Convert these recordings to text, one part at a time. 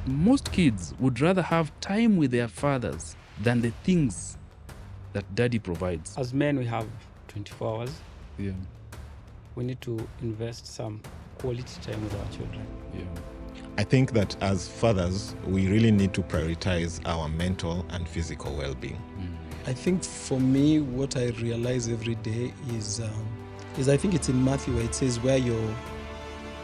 that most kids would rather have time with their fathers than the things that daddy provides. As men, we have 24 hours. Yeah, We need to invest some quality time with our children. yeah. I think that as fathers, we really need to prioritize our mental and physical well-being. I think for me, what I realize every day is I think it's in Matthew where it says, "Where your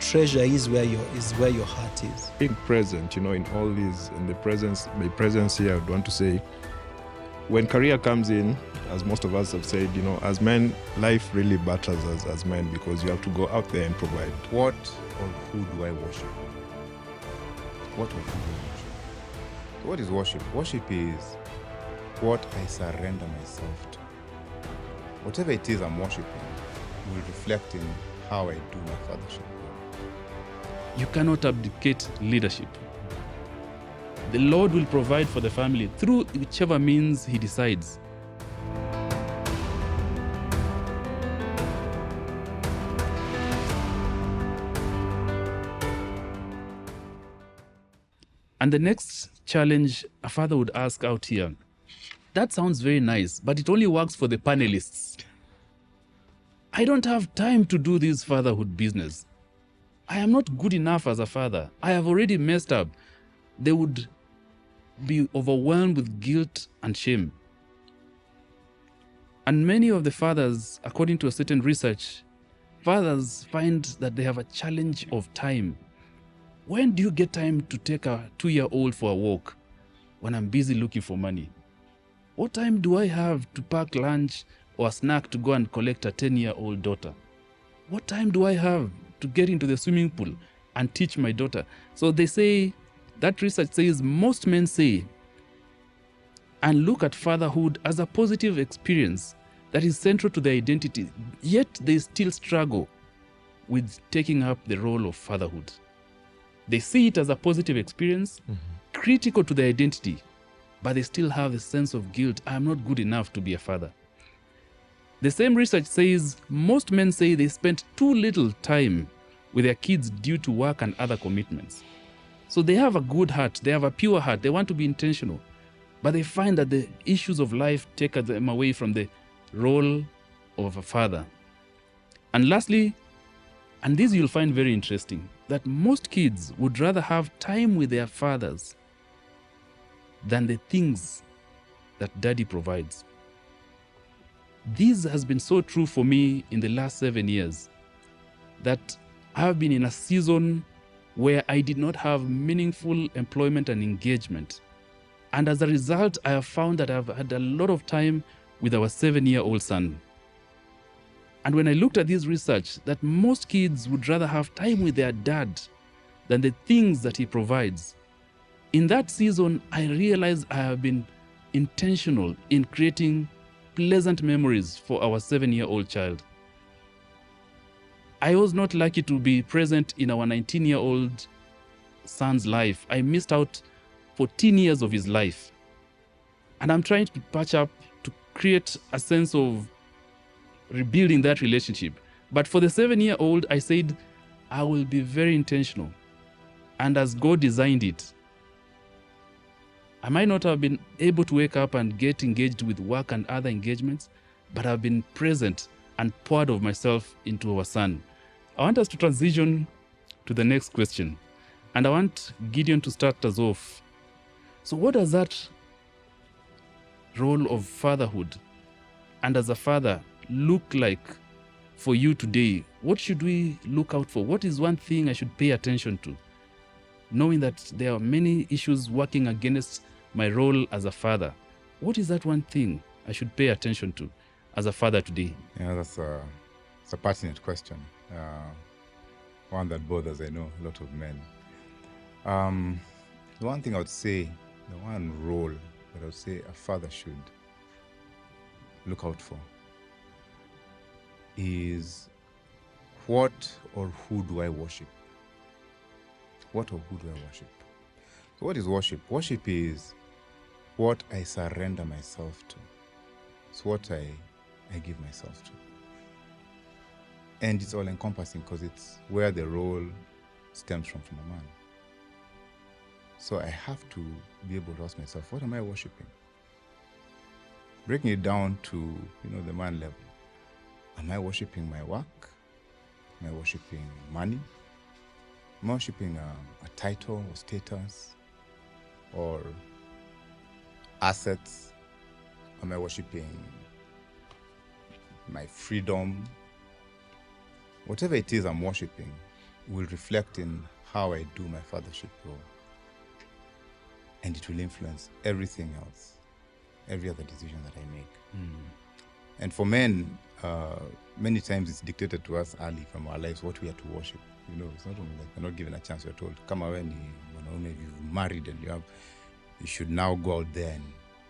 treasure is, where your heart is." Being present, in all these, and my presence here, I would want to say, when career comes in, as most of us have said, as men, life really batters us as men because you have to go out there and provide. What or who do I worship? What or who do I worship? So what is worship? Worship is what I surrender myself to. Whatever it is I'm worshiping will reflect in how I do my fathership. You cannot abdicate leadership. The Lord will provide for the family through whichever means He decides. And the next challenge a father would ask out here, that sounds very nice, but it only works for the panelists. I don't have time to do this fatherhood business. I am not good enough as a father. I have already messed up. They would be overwhelmed with guilt and shame. And many of the fathers, according to a certain research, fathers find that they have a challenge of time. When do you get time to take a 2-year-old for a walk? When I'm busy looking for money. What time do I have to pack lunch or a snack to go and collect a 10-year-old daughter? What time do I have to get into the swimming pool and teach my daughter? So they say, that research says, most men say and look at fatherhood as a positive experience that is central to their identity, yet they still struggle with taking up the role of fatherhood. They see it as a positive experience, critical to their identity, but they still have a sense of guilt. I am not good enough to be a father. The same research says most men say they spend too little time with their kids due to work and other commitments. So they have a good heart, they have a pure heart, they want to be intentional, but they find that the issues of life take them away from the role of a father. And lastly, and this you'll find very interesting, that most kids would rather have time with their fathers than the things that daddy provides. This has been so true for me in the last 7 years, that I have been in a season where I did not have meaningful employment and engagement. And as a result, I have found that I've had a lot of time with our 7-year-old son. And when I looked at this research, that most kids would rather have time with their dad than the things that he provides. In that season, I realized I have been intentional in creating pleasant memories for our 7-year-old child. I was not lucky to be present in our 19-year-old son's life. I missed out 14 years of his life. And I'm trying to patch up to create a sense of rebuilding that relationship. But for the 7-year-old, I said, I will be very intentional. And as God designed it, I might not have been able to wake up and get engaged with work and other engagements, but I've been present and poured of myself into our son. I want us to transition to the next question. And I want Gideon to start us off. So what does that role of fatherhood and as a father look like for you today? What should we look out for? What is one thing I should pay attention to? Knowing that there are many issues working against my role as a father. What is that one thing I should pay attention to as a father today? Yeah, that's a pertinent question. One that bothers, I know, a lot of men. The one thing I would say, the one role that I would say a father should look out for is what or who do I worship? What or who do I worship? So what is worship? Worship is what I surrender myself to. It's what I give myself to. And it's all encompassing because it's where the role stems from a man. So I have to be able to ask myself, what am I worshiping? Breaking it down to, the man level. Am I worshiping my work? Am I worshiping money? Am I worshiping a title or status or assets? Am I worshiping my freedom? Whatever it is I'm worshiping will reflect in how I do my fathership role. And it will influence everything else, every other decision that I make. And for men, many times it's dictated to us early from our lives what we are to worship. It's not only like we're not given a chance, we're told, come away, you've married and you should now go out there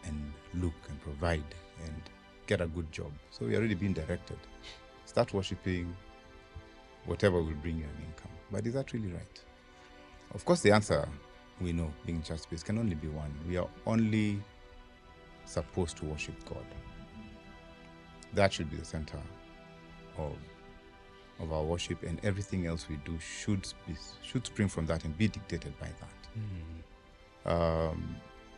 and look and provide and get a good job. So we're already being directed. Start worshiping whatever will bring you an income. But is that really right? Of course, the answer, we know, being church-based, can only be one. We are only supposed to worship God. That should be the center of our worship, and everything else we do should spring from that and be dictated by that.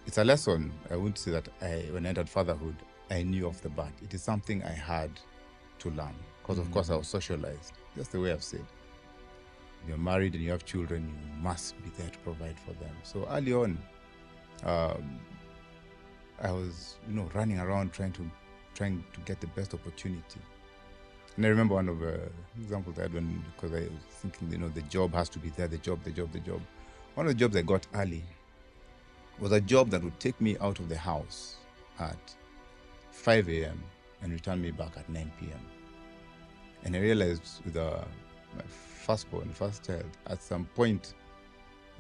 It's a lesson. I wouldn't say that when I entered fatherhood, I knew off the bat. It is something I had to learn because, of course, I was socialized. That's the way I've said. You're married and you have children, you must be there to provide for them. So early on, I was, running around trying to get the best opportunity. And I remember one of the examples I had because I was thinking, the job has to be there, the job. One of the jobs I got early was a job that would take me out of the house at 5 a.m. and return me back at 9 p.m. And I realized with my first child, at some point,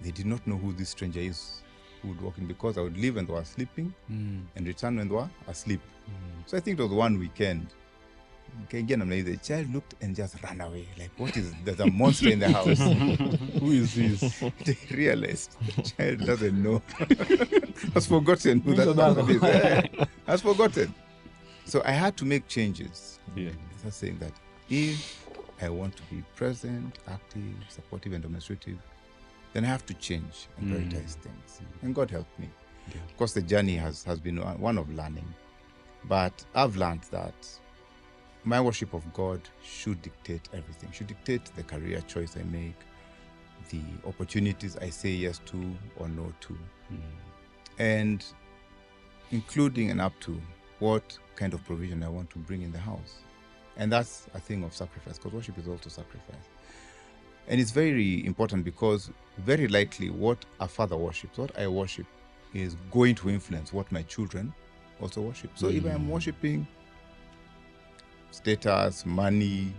they did not know who this stranger is who would walk in, because I would leave when they were sleeping and return when they were asleep. So I think it was one weekend. Again, the child looked and just ran away. Like, there's a monster in the house. Who is this? They realized the child doesn't know. Has forgotten who that person is. Has forgotten. So I had to make changes. Yeah. That's saying that if I want to be present, active, supportive, and demonstrative, then I have to change and prioritize things. And God helped me. Yeah. Of course, the journey has been one of learning. But I've learned that my worship of God should dictate everything, should dictate the career choice I make, the opportunities I say yes to or no to, and including and up to what kind of provision I want to bring in the house. And that's a thing of sacrifice, because worship is also sacrifice. And it's very important because very likely what a father worships, what I worship, is going to influence what my children also worship. So if I'm worshiping status, money,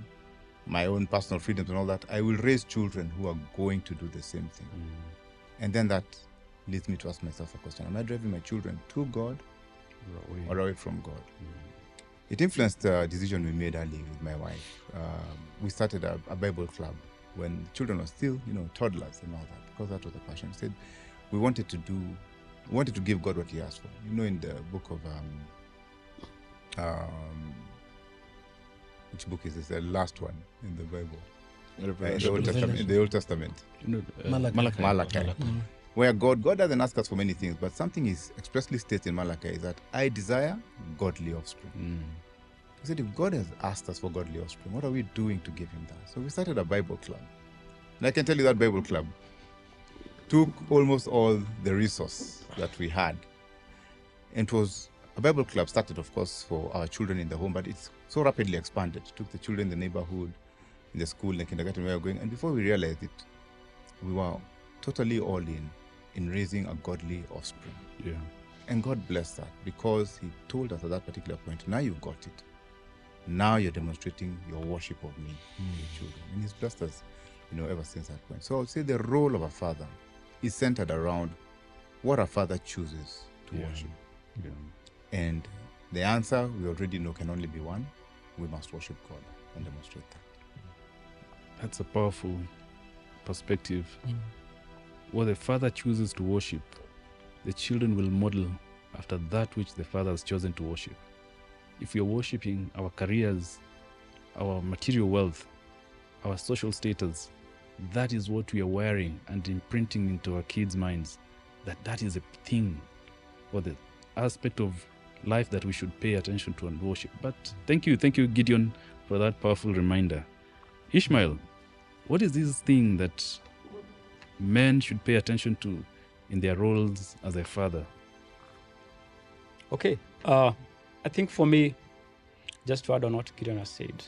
my own personal freedoms and all that, I will raise children who are going to do the same thing. And then that leads me to ask myself a question. Am I driving my children to God or away from God? It influenced the decision we made early with my wife. We started a Bible club when children were still, toddlers and all that, because that was the passion. We said we wanted to give God what He asked for. In the book of which book is this? The last one in the Bible. In the Old Testament. Malachi. Where God doesn't ask us for many things, but something is expressly stated in Malachi is that I desire godly offspring. He said, if God has asked us for godly offspring, what are we doing to give Him that? So we started a Bible club. And I can tell you that Bible club took almost all the resource that we had. And it was a Bible club started, of course, for our children in the home, but it's so rapidly expanded. It took the children in the neighborhood, in the school, in the kindergarten where we were going. And before we realized it, we were totally all in raising a godly offspring. Yeah. And God blessed that, because He told us at that particular point, now you've got it. Now you're demonstrating your worship of me, your children. And He's blessed us, ever since that point. So I would say the role of a father is centered around what a father chooses to worship. Yeah. And the answer we already know can only be one. We must worship God and demonstrate that. That's a powerful perspective. What the father chooses to worship, the children will model after that which the father has chosen to worship. If we are worshiping our careers, our material wealth, our social status, that is what we are wearing and imprinting into our kids' minds. that is a thing, or the aspect of life that we should pay attention to and worship. But thank you, Gideon, for that powerful reminder. Ishmael, what is this thing that men should pay attention to in their roles as a father? Okay. I think for me, just to add on what Gideon has said,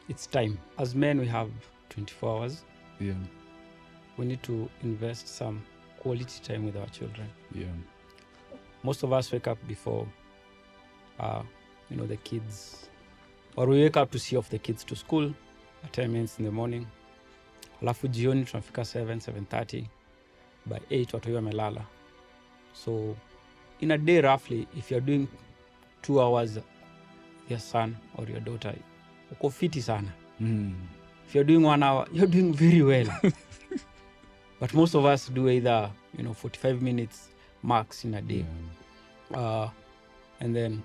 it's time. As men, we have 24 hours. Yeah. We need to invest some quality time with our children. Yeah. Most of us wake up before, the kids, or we wake up to see off the kids to school at 10 minutes in the morning. Alafu jioni tunafika 7:30. By 8 watu wamelala. So in a day, roughly, if you're doing 2 hours, your son or your daughter, uko fiti sana. If you're doing 1 hour, you're doing very well. But most of us do either 45 minutes max in a day. Yeah. And then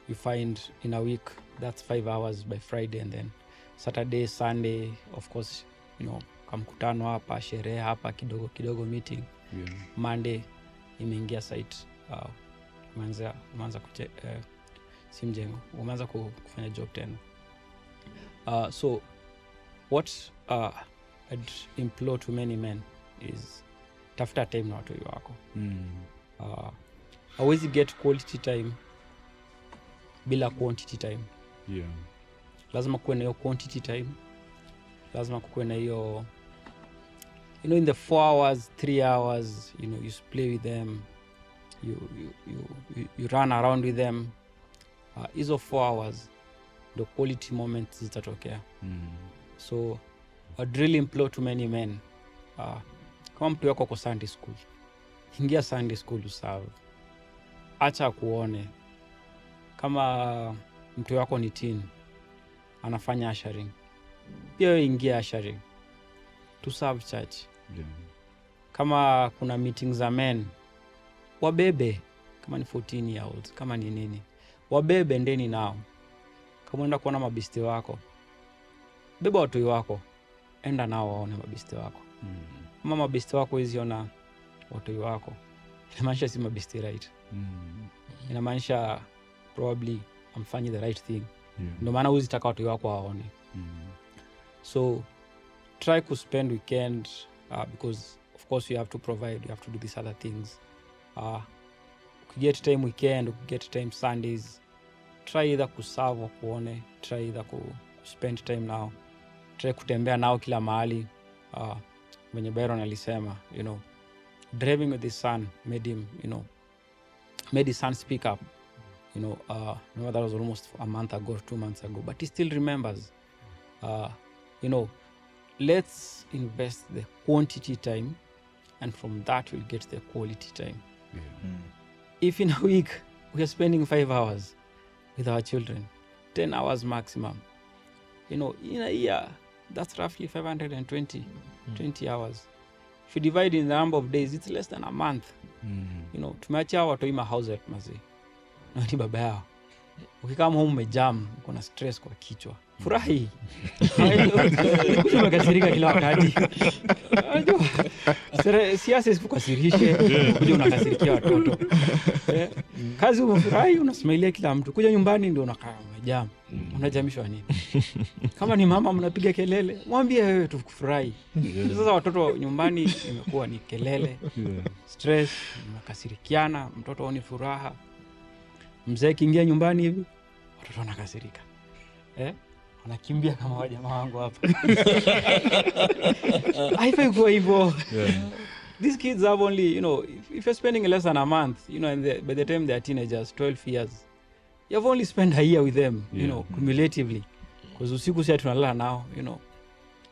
you find in a week that's 5 hours by Friday, and then Saturday, Sunday, of course, kamkutano hapa, sherehe hapa, kidogo meeting. Yeah. Monday imeingia site, umeanza si mjengo, umeanza kufanya job tena. So what I'd implore to many men is tafuta time na watu wako. Hauwezi get quality time bila quantity time. Yeah. Lazima kuwe na hiyo quantity time. Lazima kuwe na hiyo, in the 4 hours, 3 hours, you play with them, you run around with them. Hizo 4 hours, the quality moments zitatokea. So I'd really implore to many men, kama mtu wako kwa Sunday school, ingia Sunday school userve. Acha kuone. Kama mtu wako ni teen, anafanya ushering, pia wewe ingia ushering to serve church. Yeah. Kama kuna meetings za men, wabebe. Kama ni 14 year olds, kama ni nini, wabebe ndeni nao. Kama unaenda kuona mabiste wako, beba watu wako, enda nao waone mabiste wako. Kama mabiste wako hiziona watu wako, inamaanisha si mabiste right. Inamaanisha probably amfanyi the right thing. Ndio maana uzitaka watu wako waone. So try to spend weekend, because of course you have to provide, you have to do these other things. Get time weekend, get time Sundays, try either kuserve or kuone, try either spend time now, try kutembea nao kila mahali. When Byron alisema, driving with his son made his son speak up. Remember that was almost a month ago or 2 months ago, but he still remembers. Let's invest the quantity time, and from that we'll get the quality time. Yeah. If in a week we are spending 5 hours with our children, 10 hours maximum, in a year, that's roughly 520 20 hours. If you divide in the number of days, it's less than a month. Tumeacha watu ima house help mazi. Na ni baba yao. Ukikama home umejam, uko na stress kwa kichwa. Furahi. Umekasirika kila wakati. Siasa isikukasirishe, kuja unakasirikia watoto. Kazi umefurahi, unasmailia kila mtu. Kuja nyumbani ndio unakaa umejam. Unajamishwa nini? Kama ni mama mnapiga kelele, mwambie wewe tu kufurahi. Sasa watoto nyumbani imekuwa ni kelele, stress, mnakasirikiana, mtoto haoni furaha. Mzee kiingia nyumbani hivi, watoto wanakasirika. Wanakimbia kama wajamaa wangu hapa. Haifai kuwa hivyo. These kids have only, if you're spending less than a month, and by the time they're teenagers, 12 years, you've only spent a year with them, cumulatively. Because usiku sasa tunalala nao,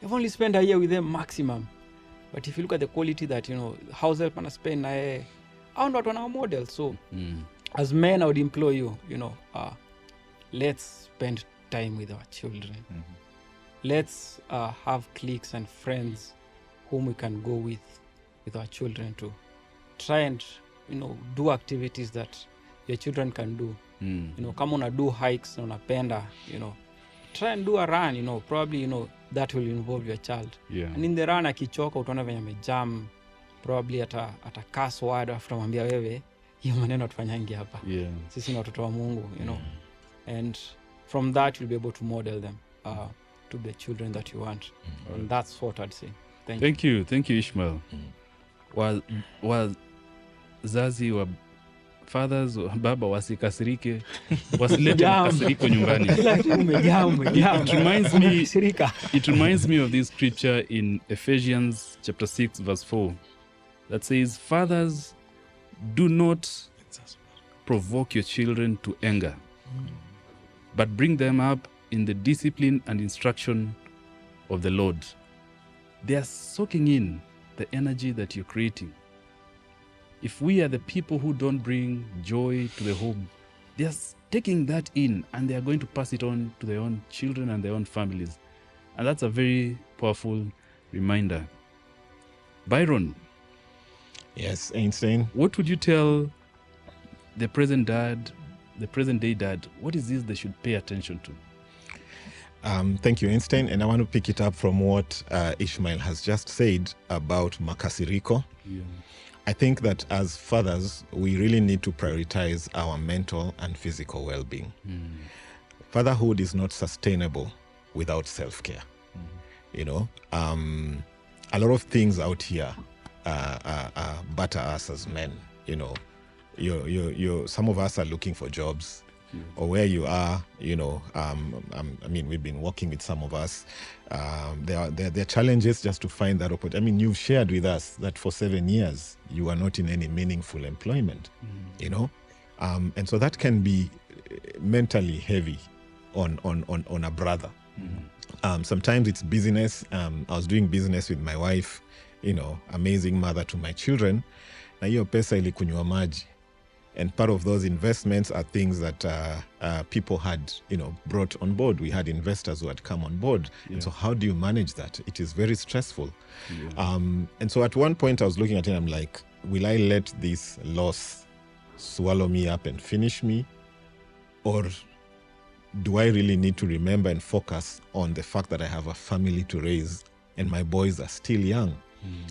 you've only spent a year with them maximum. But if you look at the quality that, house help and spend na I not on our model. So as men, I would implore you, let's spend time with our children. Let's have cliques and friends whom we can go with our children to try and do activities that your children can do. Kama una do hikes na unapenda, try and do a run, probably that will involve your child. Yeah. And in the run akichoka utaona venye amejam, probably ata curse word afu tamwambia wewe hiyo maneno tufanyangi hapa. Yeah. Sisi ni watoto wa Mungu, you know. And from that you'll be able to model them to the children that you want. And that's what I'd say. Thank you Ishmael. Wazazi wa fathers wa baba wasikasirike, wasilete makasiriko nyumbani. It reminds me of this scripture in Ephesians chapter 6 verse 4 that says, "Fathers, do not provoke your children to anger, but bring them up in the discipline and instruction of the Lord." They are soaking in the energy that you're creating. If we are the people who don't bring joy to the home, they are taking that in and they are going to pass it on to their own children and their own families. And that's a very powerful reminder. Byron. Yes, Einstein. What would you tell the present day dad? What is this they should pay attention to? Thank you, Einstein. And I want to pick it up from what Ishmael has just said about makasiriko. Yeah. I think that as fathers, we really need to prioritize our mental and physical well-being. Fatherhood is not sustainable without self-care. You know, a lot of things out here batter us as men. You know, some of us are looking for jobs. Or where you are, you know, I mean, we've been working with some of us. There are challenges just to find that opportunity. I mean, you've shared with us that for 7 years, you are not in any meaningful employment, you know? And so that can be mentally heavy on a brother. Sometimes it's business. I was doing business with my wife, you know, amazing mother to my children. Na hiyo pesa ilikunywa maji. And part of those investments are things that people had, you know, brought on board. We had investors who had come on board. Yeah. And so how do you manage that? It is very stressful. Yeah. And so at one point I was looking at it and I'm like, will I let this loss swallow me up and finish me? Or do I really need to remember and focus on the fact that I have a family to raise and my boys are still young?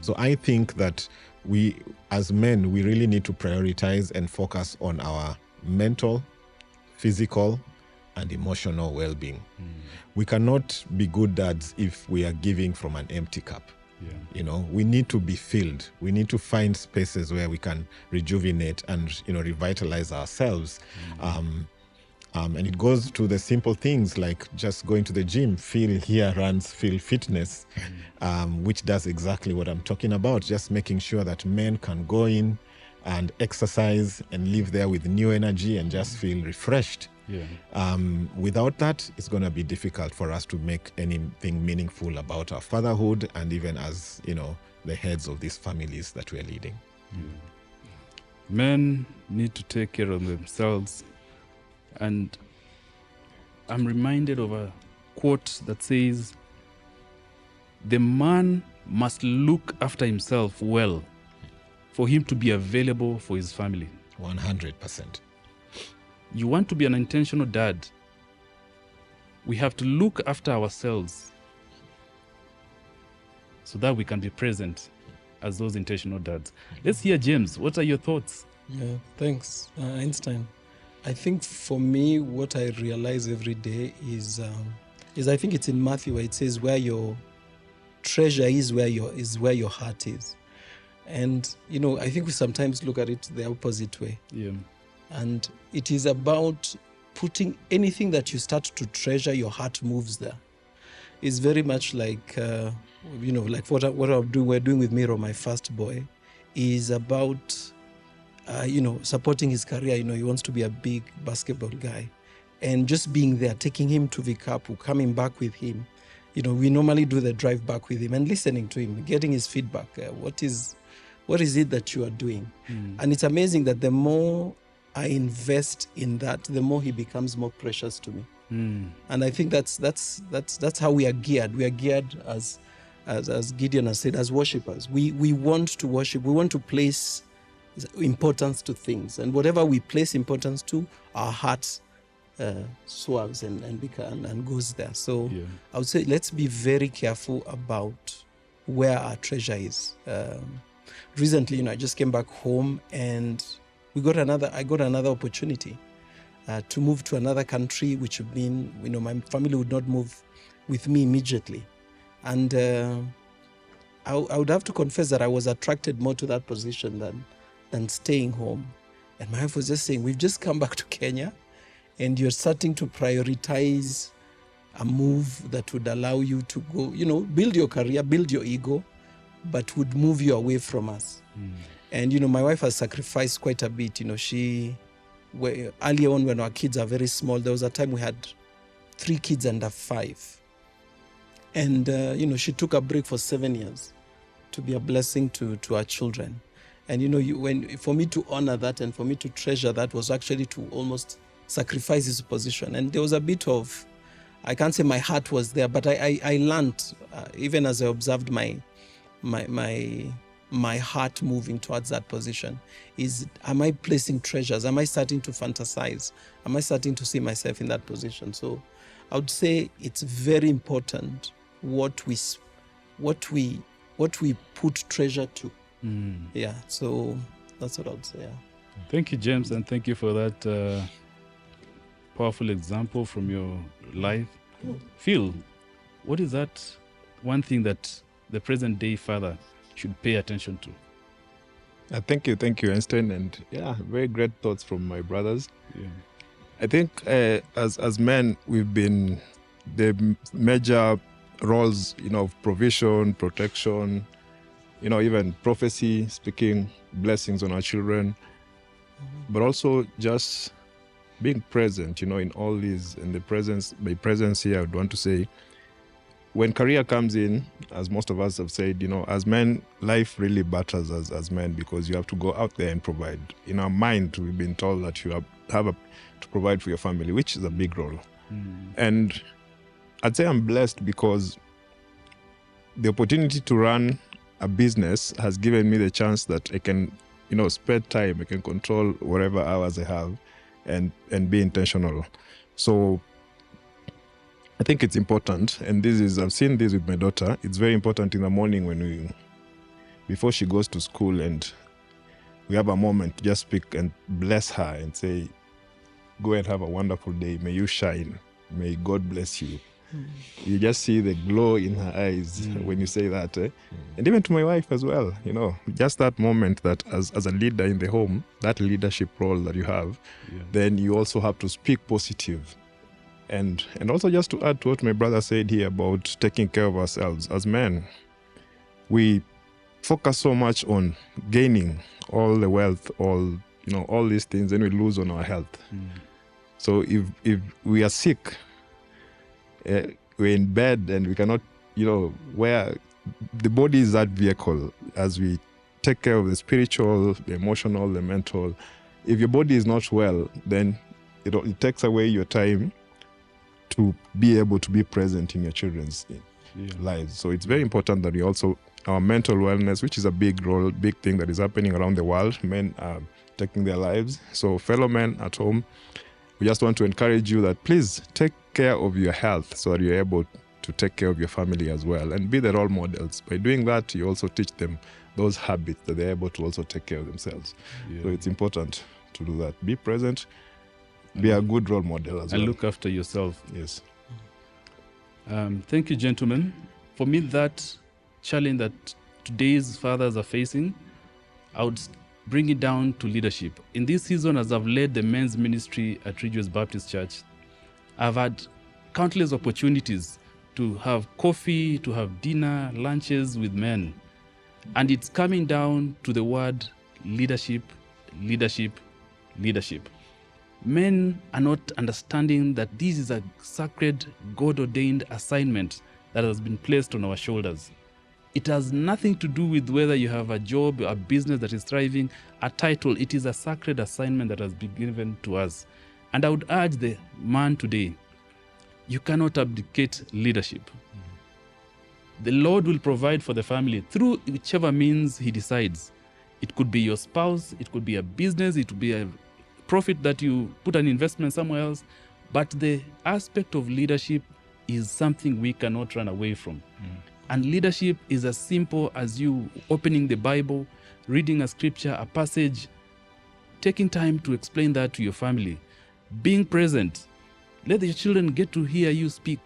So I think that we, as men, we really need to prioritize and focus on our mental, physical, and emotional well-being. We cannot be good dads if we are giving from an empty cup. Yeah. You know, we need to be filled. We need to find spaces where we can rejuvenate and, you know, revitalize ourselves. And it goes to the simple things like just going to the gym, feel here runs, feel fitness, which does exactly what I'm talking about. Just making sure that men can go in and exercise and live there with new energy and just feel refreshed. Yeah. Without that, it's going to be difficult for us to make anything meaningful about our fatherhood and even as, you know, the heads of these families that we're leading. Men need to take care of themselves. And I'm reminded of a quote that says, "The man must look after himself well for him to be available for his family." 100%. You want to be an intentional dad, we have to look after ourselves so that we can be present as those intentional dads. Let's hear James. What are your thoughts? Yeah, thanks, Einstein. I think for me, what I realize every day is I think it's in Matthew where it says, "Where your treasure is, where your heart is." And you know, I think we sometimes look at it the opposite way. Yeah. And it is about putting anything that you start to treasure, your heart moves there. It's very much like you know, like what we're doing with Miro, my first boy, is about. You know, supporting his career. You know, he wants to be a big basketball guy. And just being there, taking him to Vikapu, coming back with him. You know, we normally do the drive back with him and listening to him, getting his feedback. What is it that you are doing? And it's amazing that the more I invest in that, the more he becomes more precious to me. And I think that's how we are geared. We are geared as Gideon has said, as worshipers. We want to worship. We want to place importance to things, and whatever we place importance to, our heart swerves and goes there. So yeah. I would say let's be very careful about where our treasure is. recently, I just came back home and I got another opportunity to move to another country, which would mean, my family would not move with me immediately. And I would have to confess that I was attracted more to that position than staying home. And my wife was just saying, we've just come back to Kenya and you're starting to prioritize a move that would allow you to go, build your career, build your ego, but would move you away from us. And, my wife has sacrificed quite a bit. Earlier on when our kids are very small, there was a time we had 3 kids under 5. And, she took a break for 7 years to be a blessing to our children. And, for me to honor that and for me to treasure that was actually to almost sacrifice his position. And there was a bit of, I can't say my heart was there, but I learned, even as I observed my heart moving towards that position, am I placing treasures? Am I starting to fantasize? Am I starting to see myself in that position? So I would say it's very important what we put treasure to. Yeah, so that's what I would say. Yeah. Thank you, James, and thank you for that powerful example from your life. Phil, what is that one thing that the present day father should pay attention to? Thank you, Einstein, and very great thoughts from my brothers. Yeah. I think as men, we've been the major roles, of provision, protection, even prophecy, speaking blessings on our children, but also just being present, in all these, and my presence here, I would want to say, when career comes in, as most of us have said, as men, life really batters us as men because you have to go out there and provide. In our mind, we've been told that you have to provide for your family, which is a big role. And I'd say I'm blessed because the opportunity to run a business has given me the chance that I can, spend time, I can control whatever hours I have and be intentional. So I think it's important, and I've seen this with my daughter. It's very important in the morning before she goes to school, and we have a moment to just speak and bless her and say, go and have a wonderful day. May you shine. May God bless you. You just see the glow in her eyes when you say that. And even to my wife as well, just that moment that as a leader in the home, that leadership role that you have, then you also have to speak positive. And also just to add to what my brother said here about taking care of ourselves. As men, we focus so much on gaining all the wealth, all these things, then we lose on our health. So if we are sick, we're in bed and we cannot, where the body is that vehicle as we take care of the spiritual, the emotional, the mental. If your body is not well, then it takes away your time to be able to be present in your children's lives. So it's very important that we also, our mental wellness, which is a big thing that is happening around the world. Men are taking their lives. So fellow men at home, we just want to encourage you that please take care of your health so that you're able to take care of your family as well and be the role models. By doing that, you also teach them those habits that they're able to also take care of themselves. So it's important to do that. Be present, be a good role model as well. And look after yourself. Yes. Thank you, gentlemen. For me, that challenge that today's fathers are facing, I would bring it down to leadership. In this season, as I've led the men's ministry at Rejoice Baptist Church, I've had countless opportunities to have coffee, to have dinner, lunches with men. And it's coming down to the word leadership, leadership, leadership. Men are not understanding that this is a sacred, God-ordained assignment that has been placed on our shoulders. It has nothing to do with whether you have a job, a business that is thriving, a title. It is a sacred assignment that has been given to us. And I would urge the man today, you cannot abdicate leadership. The Lord will provide for the family through whichever means He decides. It could be your spouse, it could be a business, it could be a profit that you put an investment somewhere else. But the aspect of leadership is something we cannot run away from. And leadership is as simple as you opening the Bible, reading a scripture, a passage, taking time to explain that to your family, being present. Let the children get to hear you speak,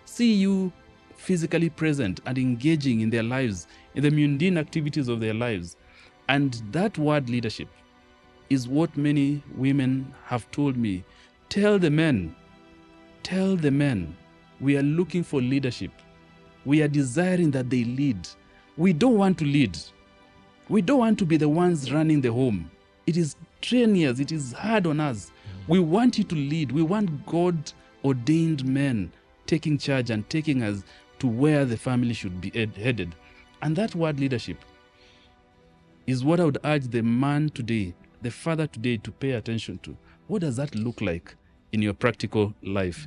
see you physically present and engaging in their lives, in the mundane activities of their lives. And that word leadership is what many women have told me. Tell the men, we are looking for leadership. We are desiring that they lead. We don't want to lead. We don't want to be the ones running the home. It is strenuous, it is hard on us. We want you to lead. We want God-ordained men taking charge and taking us to where the family should be headed. And that word leadership is what I would urge the man today, the father today, to pay attention to. What does that look like in your practical life?